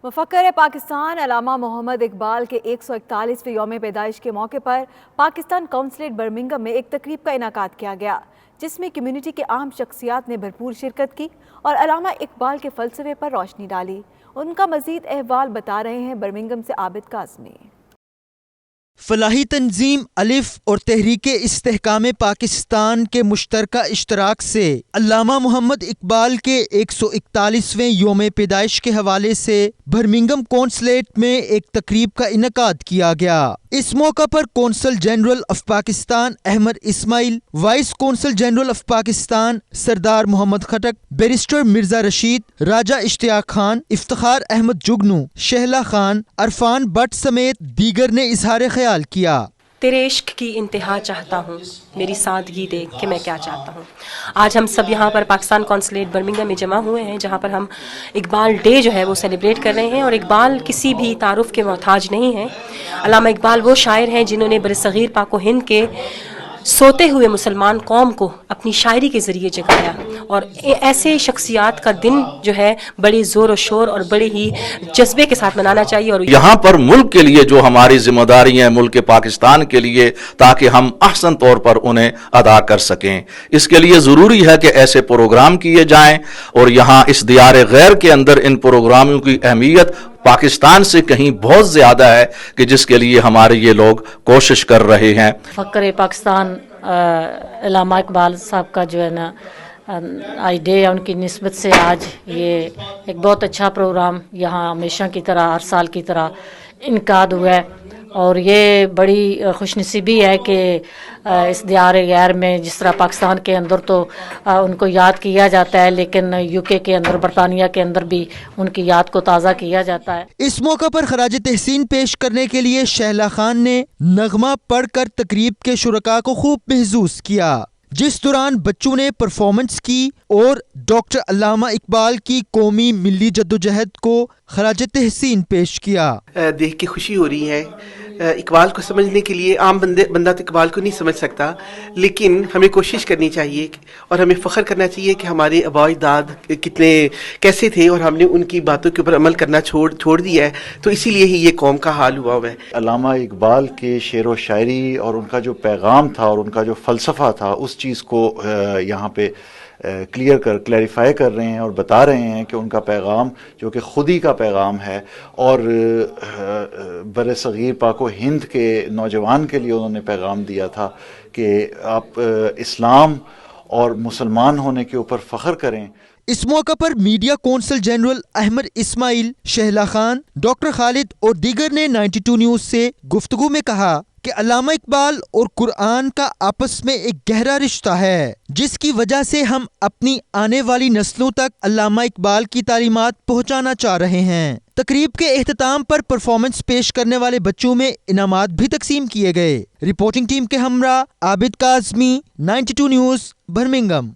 مفکر پاکستان علامہ محمد اقبال کے 141ویں یوم پیدائش کے موقع پر پاکستان کونسلیٹ برمنگھم میں ایک تقریب کا انعقاد کیا گیا، جس میں کمیونٹی کے عام شخصیات نے بھرپور شرکت کی اور علامہ اقبال کے فلسفے پر روشنی ڈالی۔ ان کا مزید احوال بتا رہے ہیں برمنگھم سے عابد کاظمی۔ فلاحی تنظیم الف اور تحریک استحکام پاکستان کے مشترکہ اشتراک سے علامہ محمد اقبال کے 141ویں یوم پیدائش کے حوالے سے برمنگھم کونسلیٹ میں ایک تقریب کا انعقاد کیا گیا۔ اس موقع پر consul general of Pakistan Ahmed Ismail, vice consul general of Pakistan Sardar Muhammad Khattak, barrister Mirza Rashid, Raja Ishtiaq Khan, Iftikhar Ahmed Jugnu, Shehla Khan, Irfan Butt سمیت دیگر نے اظہار خیال کیا۔ تیرے عشق کی انتہا چاہتا ہوں، میری سادگی دیکھ کہ میں کیا چاہتا ہوں۔ آج ہم سب یہاں پر پاکستان کونسلیٹ برمنگھم میں جمع ہوئے ہیں، جہاں پر ہم اقبال ڈے جو ہے وہ سیلیبریٹ کر رہے ہیں، اور اقبال کسی بھی تعارف کے محتاج نہیں ہیں۔ علامہ اقبال وہ شاعر ہیں جنہوں نے برصغیر پاک و ہند کے سوتے ہوئے مسلمان قوم کو اپنی شاعری کے ذریعے جگایا، اور ایسے شخصیات کا دن جو ہے بڑی زور و شور اور بڑے ہی جذبے کے ساتھ منانا چاہیے۔ اور یہاں پر ملک کے لیے جو ہماری ذمہ داری ہیں، ملک پاکستان کے لیے، تاکہ ہم احسن طور پر انہیں ادا کر سکیں، اس کے لیے ضروری ہے کہ ایسے پروگرام کیے جائیں، اور یہاں اس دیار غیر کے اندر ان پروگراموں کی اہمیت پاکستان سے کہیں بہت زیادہ ہے، کہ جس کے لیے ہمارے یہ لوگ کوشش کر رہے ہیں۔ فخر پاکستان علامہ اقبال صاحب کا جو ہے نا آج ڈے ہے، ان کی نسبت سے آج یہ ایک بہت اچھا پروگرام یہاں ہمیشہ کی طرح ہر سال کی طرح انعقاد ہوا ہے، اور یہ بڑی خوش نصیبی ہے کہ اس دیار غیر میں جس طرح پاکستان کے اندر تو ان کو یاد کیا جاتا ہے، لیکن UK کے اندر، برطانیہ کے اندر بھی ان کی یاد کو تازہ کیا جاتا ہے۔ اس موقع پر خراج تحسین پیش کرنے کے لیے شہلا خان نے نغمہ پڑھ کر تقریب کے شرکاء کو خوب محظوظ کیا، جس دوران بچوں نے پرفارمنس کی اور ڈاکٹر علامہ اقبال کی قومی ملی جدوجہد کو خراج تحسین پیش کیا۔ دیکھ کے خوشی ہو رہی ہے۔ اقبال کو سمجھنے کے لیے عام بندہ تو اقبال کو نہیں سمجھ سکتا، لیکن ہمیں کوشش کرنی چاہیے اور ہمیں فخر کرنا چاہیے کہ ہمارے آباء اجداد کیسے تھے، اور ہم نے ان کی باتوں کے اوپر عمل کرنا چھوڑ دیا ہے، تو اسی لیے ہی یہ قوم کا حال ہوا ہے۔ علامہ اقبال کے شعر و شاعری اور ان کا جو پیغام تھا اور ان کا جو فلسفہ تھا، اس چیز کو یہاں پہ کلیریفائی کر رہے ہیں اور بتا رہے ہیں کہ ان کا پیغام جو کہ خودی کا پیغام ہے، اور بر صغیر پاک و ہند کے نوجوان کے لیے انہوں نے پیغام دیا تھا کہ آپ اسلام اور مسلمان ہونے کے اوپر فخر کریں۔ اس موقع پر میڈیا کونسل جنرل احمد اسماعیل، شہلا خان، ڈاکٹر خالد اور دیگر نے 92 نیوز سے گفتگو میں کہا کہ علامہ اقبال اور قرآن کا آپس میں ایک گہرا رشتہ ہے، جس کی وجہ سے ہم اپنی آنے والی نسلوں تک علامہ اقبال کی تعلیمات پہنچانا چاہ رہے ہیں۔ تقریب کے اختتام پر پرفارمنس پیش کرنے والے بچوں میں انعامات بھی تقسیم کیے گئے۔ رپورٹنگ ٹیم کے ہمراہ عابد کاظمی، 92 نیوز، برمنگھم۔